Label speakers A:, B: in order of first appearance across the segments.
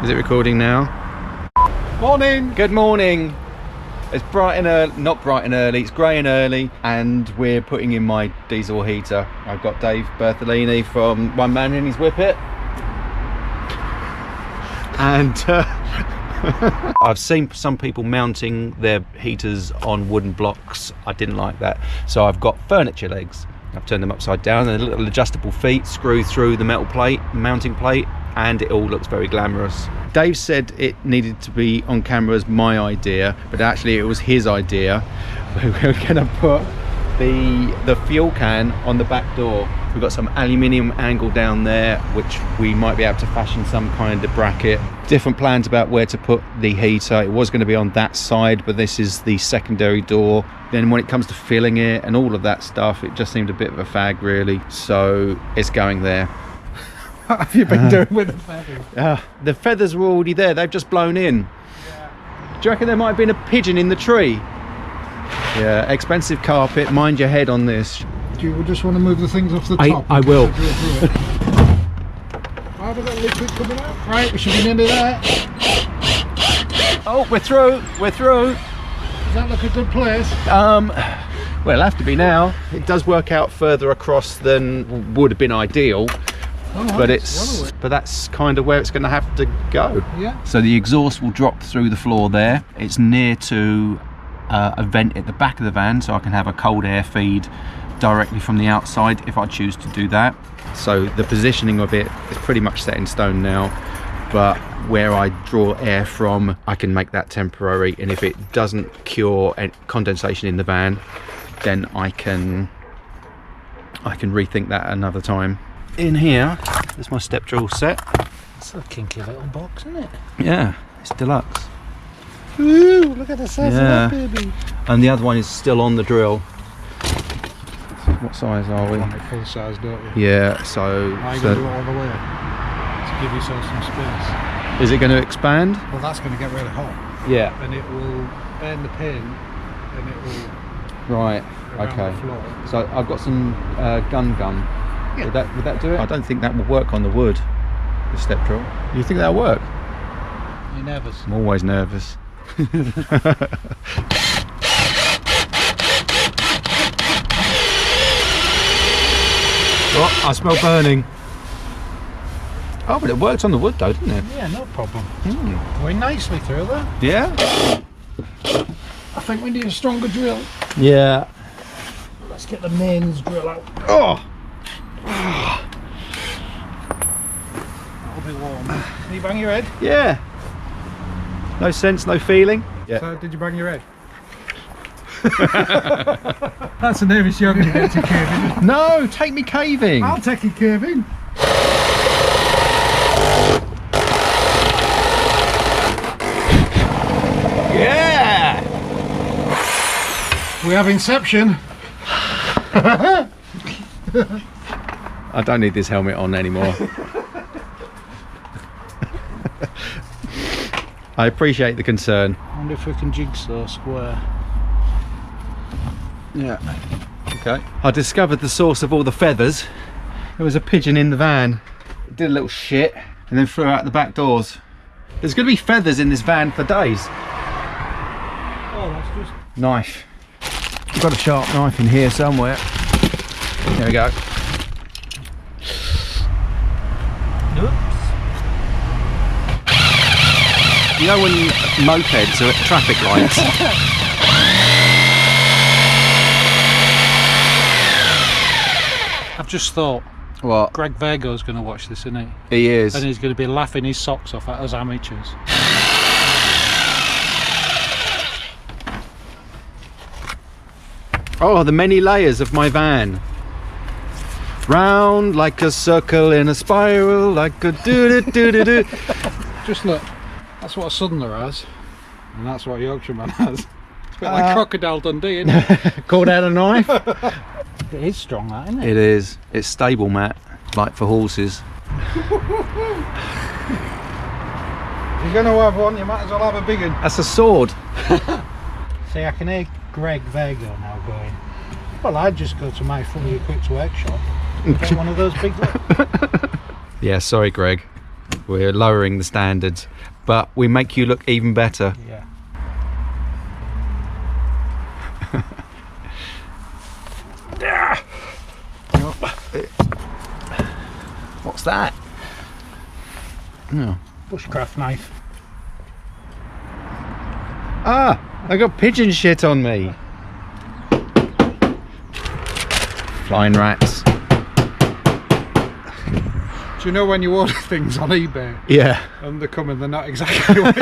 A: Is it recording now?
B: Morning!
A: Good morning! It's bright and early, not bright and early, it's grey and early, and we're putting in my diesel heater. I've got Dave Bertholini from Man And His Whippet. And I've seen some people mounting their heaters on wooden blocks. I didn't like that. So I've got furniture legs. I've turned them upside down and a little adjustable feet screw through the metal plate, mounting plate, and it all looks very glamorous. Dave said it needed to be on camera as my idea, but actually it was his idea. We were going to put the fuel can on the back door. We've got some aluminium angle down there, which we might be able to fashion some kind of bracket. Different plans about where to put the heater. It was going to be on that side, but this is the secondary door. Then when it comes to filling it and all of that stuff, it just seemed a bit of a fag really. So it's going there.
B: What have you been doing with the feathers?
A: The feathers were already there, they've just blown in.
B: Yeah.
A: Do you reckon there might have been a pigeon in the tree? Yeah, expensive carpet, mind your head on this.
B: Do you just want to move the things off the top?
A: I will.
B: Have we got liquid coming out? Right, we should be nearly there.
A: Oh, we're through, we're through.
B: Does that look a good place?
A: Well, it'll have to be now. It does work out further across than would have been ideal.
B: Oh,
A: But that's kind of where it's going to have to go.
B: Yeah.
A: So the exhaust will drop through the floor there. It's near to a vent at the back of the van, so I can have a cold air feed directly from the outside if I choose to do that. So the positioning of it is pretty much set in stone now, but where I draw air from, I can make that temporary, and if it doesn't cure condensation in the van, then I can rethink that another time. In here, there's my step drill set.
B: It's a kinky little box, isn't it?
A: Yeah, it's deluxe.
B: Ooh, look at the size of that baby.
A: And the other one is still on the drill. What size are we?
B: You want it full size, don't you?
A: Yeah, so...
B: Are you going to do it all the way to give yourself some space?
A: Is it going to expand?
B: Well, that's going to get really hot.
A: Yeah.
B: And it will burn the pin, and it will...
A: Right,
B: around
A: okay.
B: the floor.
A: So I've got some gun.
B: Yeah.
A: Would that do it? I don't think that will work on the wood, the step drill. You think that'll work?
B: You're nervous?
A: I'm always nervous. Oh, I smell burning. Oh, but it worked on the wood though, didn't it?
B: Yeah, no problem. Going nicely through there.
A: Yeah?
B: I think we need a stronger drill.
A: Yeah.
B: Let's get the mains drill out.
A: Oh!
B: That'll be warm. Can you bang your head?
A: Yeah. No sense, no feeling. Yeah.
B: So, did you bang your head? That's a nervous young to get to caving.
A: No, take me caving.
B: I'll take you caving.
A: Yeah!
B: We have Inception.
A: I don't need this helmet on anymore. I appreciate the concern.
B: I wonder if we can jigsaw square.
A: Yeah. Okay. I discovered the source of all the feathers. There was a pigeon in the van. It did a little shit and then flew out the back doors. There's going to be feathers in this van for days.
B: Oh, that's just...
A: Knife. I've got a sharp knife in here somewhere. There we go.
B: Oops.
A: You know when mopeds are at traffic lights?
B: I've just thought,
A: What?
B: Greg Vago's going to watch this, isn't he?
A: He is.
B: And he's going to be laughing his socks off at us amateurs.
A: Oh, the many layers of my van. Round like a circle in a spiral, like a do-do-do-do-do.
B: Just look, that's what a Southerner has, and that's what a Yorkshireman has. It's a bit like Crocodile Dundee, isn't it?
A: Called out a knife?
B: It is strong, that, isn't it?
A: It is. It's stable, Matt, like for horses.
B: If you're going to have one, you might as well have a big one.
A: That's a sword.
B: See, I can hear Greg Vago now going, well, I'd just go to my fully equipped workshop and get one of those big ones.
A: Yeah, sorry, Greg. We're lowering the standards, but we make you look even better.
B: Yeah.
A: What's that? Oh.
B: Bushcraft knife.
A: Ah, I got pigeon shit on me. Flying rats.
B: Do you know when you order things on eBay?
A: Yeah.
B: And they come and they're not exactly what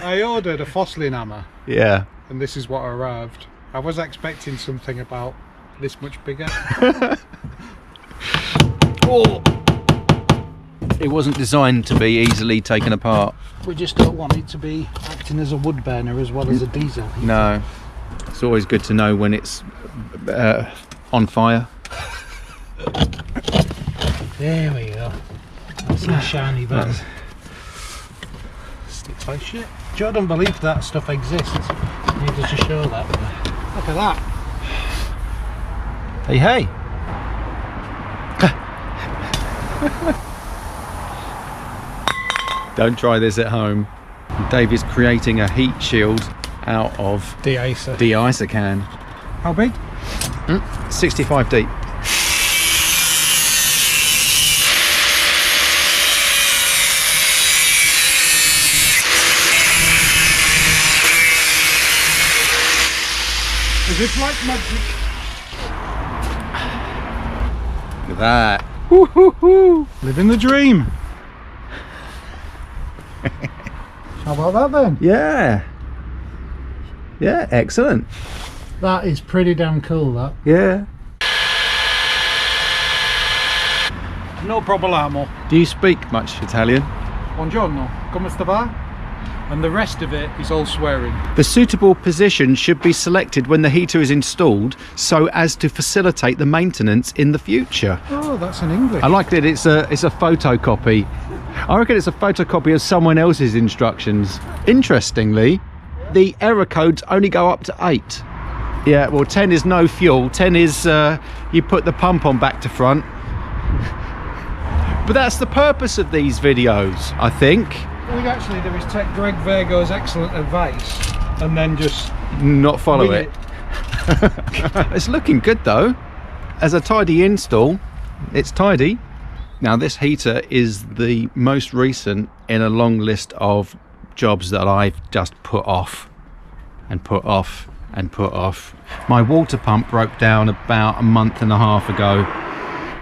B: I ordered a Fosslin hammer.
A: Yeah.
B: And this is what arrived. I was expecting something about this much bigger.
A: Oh. It wasn't designed to be easily taken apart.
B: We just don't want it to be acting as a wood burner as well as a diesel heater.
A: No. It's always good to know when it's on fire.
B: There we go. That's some shiny bits. Sticks like shit. Joe don't believe that stuff exists. Neither to show that. Look at that.
A: Hey, hey. Don't try this at home. Dave is creating a heat shield out of
B: De-icer.
A: de-icer can.
B: How big?
A: 65 deep.
B: Is this like magic?
A: Look at that. Woo-hoo-hoo.
B: Living the dream. How about that then?
A: Yeah. Yeah, excellent.
B: That is pretty damn cool, that.
A: Yeah.
B: No problemo.
A: Do you speak much Italian?
B: Buongiorno, come sta va? And the rest of it is all swearing.
A: The suitable position should be selected when the heater is installed so as to facilitate the maintenance in the future.
B: Oh, that's in English.
A: I like that it's a photocopy. I reckon it's a photocopy of someone else's instructions. Interestingly, the error codes only go up to 8. Yeah, well 10 is no fuel, 10 is you put the pump on back to front. But that's the purpose of these videos, I think.
B: We actually do is take Greg Vago's excellent advice and then just
A: Not follow
B: wing
A: it. It's looking good though. As a tidy install, it's tidy. Now this heater is the most recent in a long list of jobs that I've just put off and put off and put off. My water pump broke down about a month and a half ago.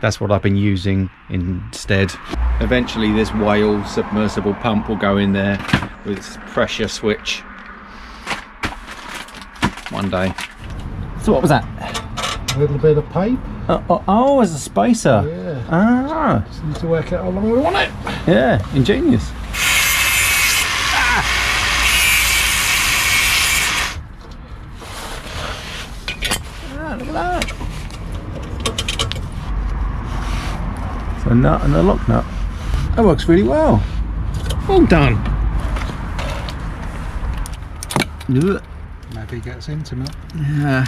A: That's what I've been using instead. Eventually this whale submersible pump will go in there with its pressure switch one day. So what was that?
B: a little bit of pipe.
A: Oh, as a spacer.
B: Yeah.
A: Ah.
B: Just need to work out how long we want it.
A: Yeah, ingenious. Look at that. So a nut and a lock nut. That works really well. Well done. Ugh.
B: Maybe it gets intimate.
A: Yeah.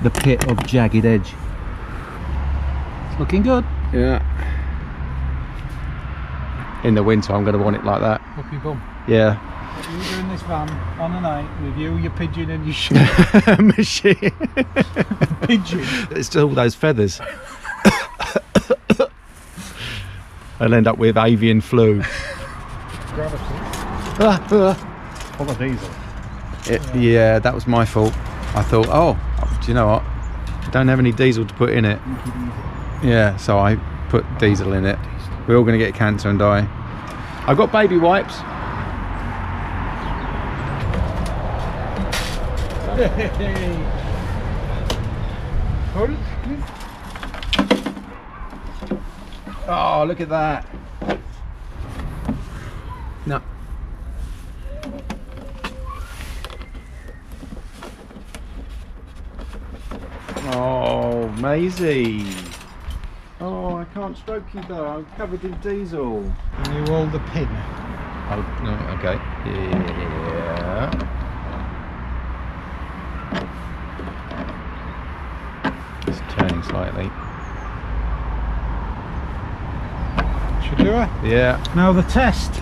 A: The pit of jagged edge.
B: It's looking good.
A: Yeah. In the winter I'm going to want it like that.
B: Up your bum.
A: Yeah.
B: You were in this van on a night with you, your pigeon and your sheep.
A: Machine.
B: Pigeon.
A: It's still those feathers. I'll end up with avian flu.
B: Gravity. Full of diesel.
A: Yeah, that was my fault. I thought, oh, do you know what? I don't have any diesel to put in it. Yeah, so I put diesel in it. We're all going to get cancer and die. I've got baby wipes. Oh, look at that. No. Oh, Maisie. Oh, I can't stroke you though. I'm covered in diesel.
B: And you roll the pin.
A: Oh, no, okay. Yeah. It's turning slightly.
B: do I?
A: Yeah.
B: Now the test.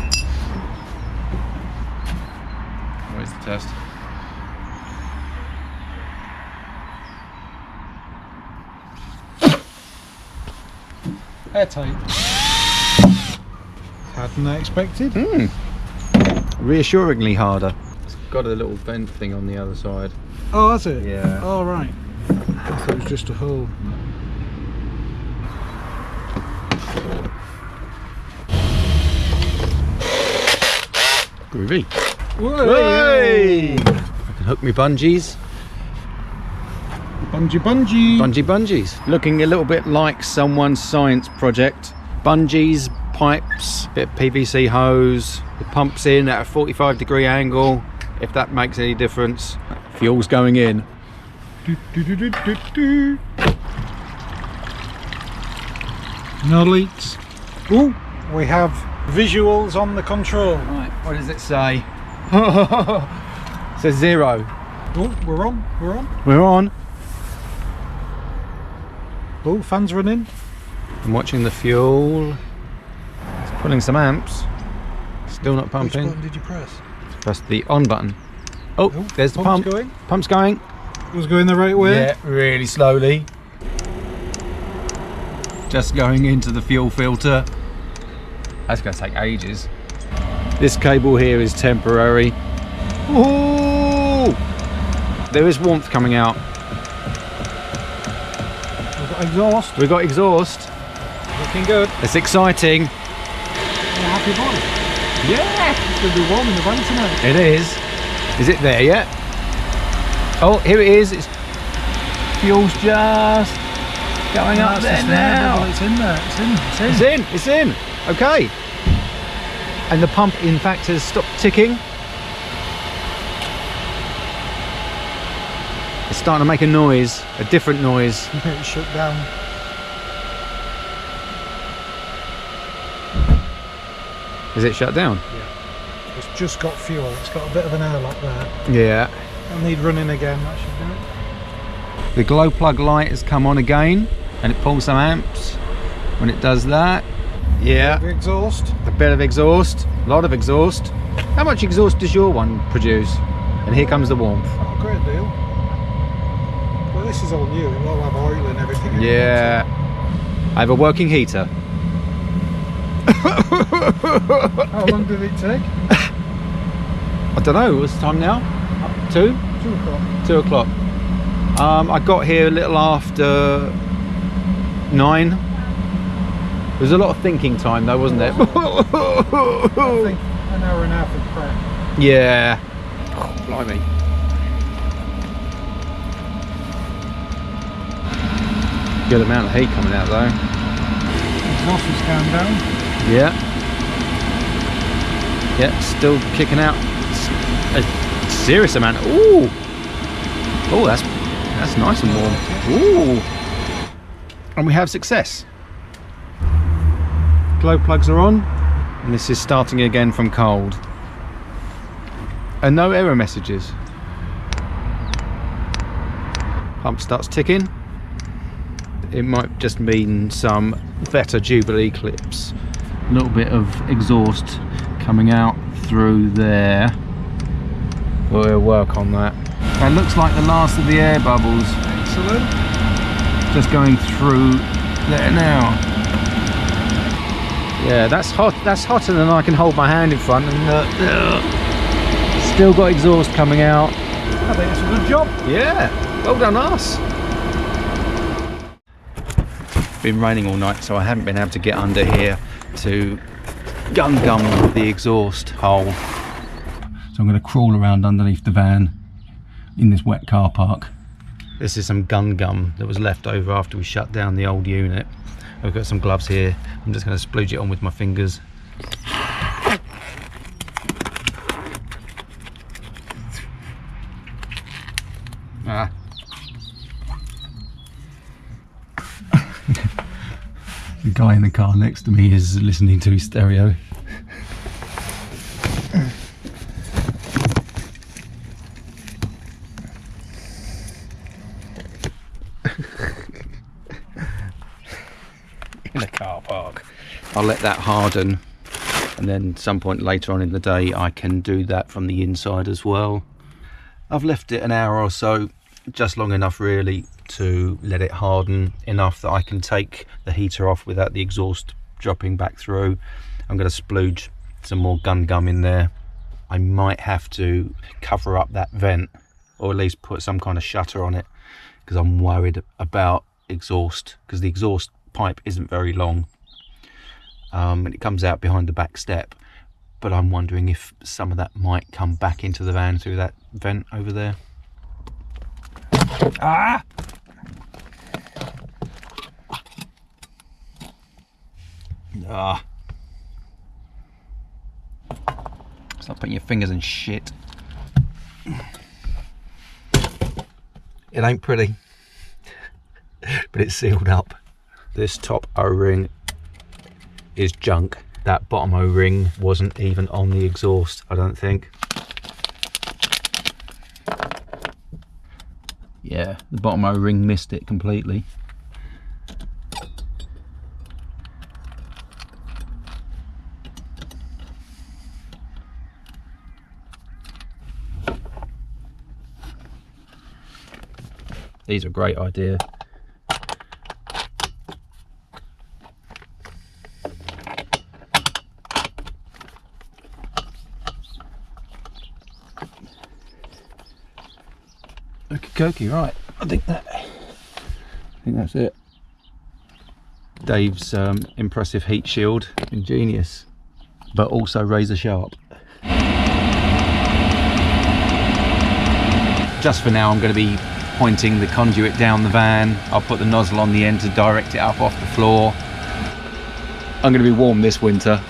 A: Where's the test?
B: Airtight. Harder than I expected.
A: Reassuringly harder. It's got a little vent thing on the other side.
B: Oh, has it?
A: Yeah.
B: Oh, right. I thought it was just a hole.
A: Groovy.
B: Hey!
A: I can hook me bungees.
B: Bungee.
A: Bungees. Looking a little bit like someone's science project. Bungees, pipes, bit of PVC hose. The pump's in at a 45-degree angle, if that makes any difference. Fuel's going in.
B: No leaks. Ooh, we have visuals on the control.
A: Right, what does it say? It says 0.
B: Oh, we're on.
A: We're on.
B: Oh, fans running.
A: I'm watching the fuel. It's pulling some amps. Still not
B: Which
A: pumping.
B: button did you press?
A: Press the on button. Oh, there's the pump.
B: Going.
A: Pump's going.
B: It was going the right way.
A: Yeah, really slowly. Just going into the fuel filter. That's going to take ages. This cable here is temporary. Ooh! There is warmth coming out.
B: We've got exhaust.
A: We've got exhaust.
B: Looking good.
A: It's exciting.
B: You're a happy boy.
A: Yeah!
B: It's going to be warm in the van tonight.
A: It is. Is it there yet? Oh, here it is. It's fuel's just going up there now.
B: It's in there.
A: It's in. Okay. And the pump, in fact, has stopped ticking. It's starting to make a noise, a different noise.
B: It's shut down.
A: Is it shut down?
B: Yeah. It's just got fuel. It's got a bit of an airlock there.
A: Yeah.
B: I'll need running again. That should do it.
A: The glow plug light has come on again, and it pulls some amps. When it does that, yeah.
B: The exhaust.
A: A bit of exhaust, a lot of exhaust. How much exhaust does your one produce? And here comes the warmth.
B: Not a great deal. Well, this is all new. It'll all have oil and everything.
A: Yeah. I have a working heater.
B: How long did it take?
A: I don't know, what's the time now? 2?
B: 2 o'clock.
A: 2 o'clock. I got here a little after 9. There was a lot of thinking time though, wasn't there?
B: I think an hour and a half of prep.
A: Yeah. Oh, blimey. Good amount of heat coming out though.
B: Exhaust is going down.
A: Yeah. Yeah, still kicking out a serious amount. Ooh. Oh, that's nice and warm. Ooh. And we have success. Glow plugs are on, and this is starting again from cold. And no error messages. Pump starts ticking. It might just mean some better Jubilee clips. A little bit of exhaust coming out through there. We'll work on that. That looks like the last of the air bubbles.
B: Excellent.
A: Just going through there now. Yeah, that's hot. That's hotter than I can hold my hand in front. And still got exhaust coming out.
B: I think it's a good job.
A: Yeah, well done us. Been raining all night, so I haven't been able to get under here to gum the exhaust hole. So I'm going to crawl around underneath the van in this wet car park. This is some gun gum that was left over after we shut down the old unit. I've got some gloves here. I'm just going to splooge it on with my fingers. Ah. The guy in the car next to me is listening to his stereo. In a car park. I'll let that harden, and then some point later on in the day I can do that from the inside as well. I've left it an hour or so, just long enough really to let it harden enough that I can take the heater off without the exhaust dropping back through. I'm going to splooge some more gun gum in there. I might have to cover up that vent, or at least put some kind of shutter on it, because I'm worried about exhaust, because the exhaust pipe isn't very long and it comes out behind the back step, but I'm wondering if some of that might come back into the van through that vent over there. Ah! Ah. Stop putting your fingers in shit. It ain't pretty, but it's sealed up. This top O-ring is junk. That bottom O-ring wasn't even on the exhaust, I don't think. Yeah, the bottom O-ring missed it completely. These are a great idea. Okie right. I think that's it. Dave's impressive heat shield, ingenious, but also razor sharp. Just for now, I'm going to be pointing the conduit down the van. I'll put the nozzle on the end to direct it up off the floor. I'm going to be warm this winter.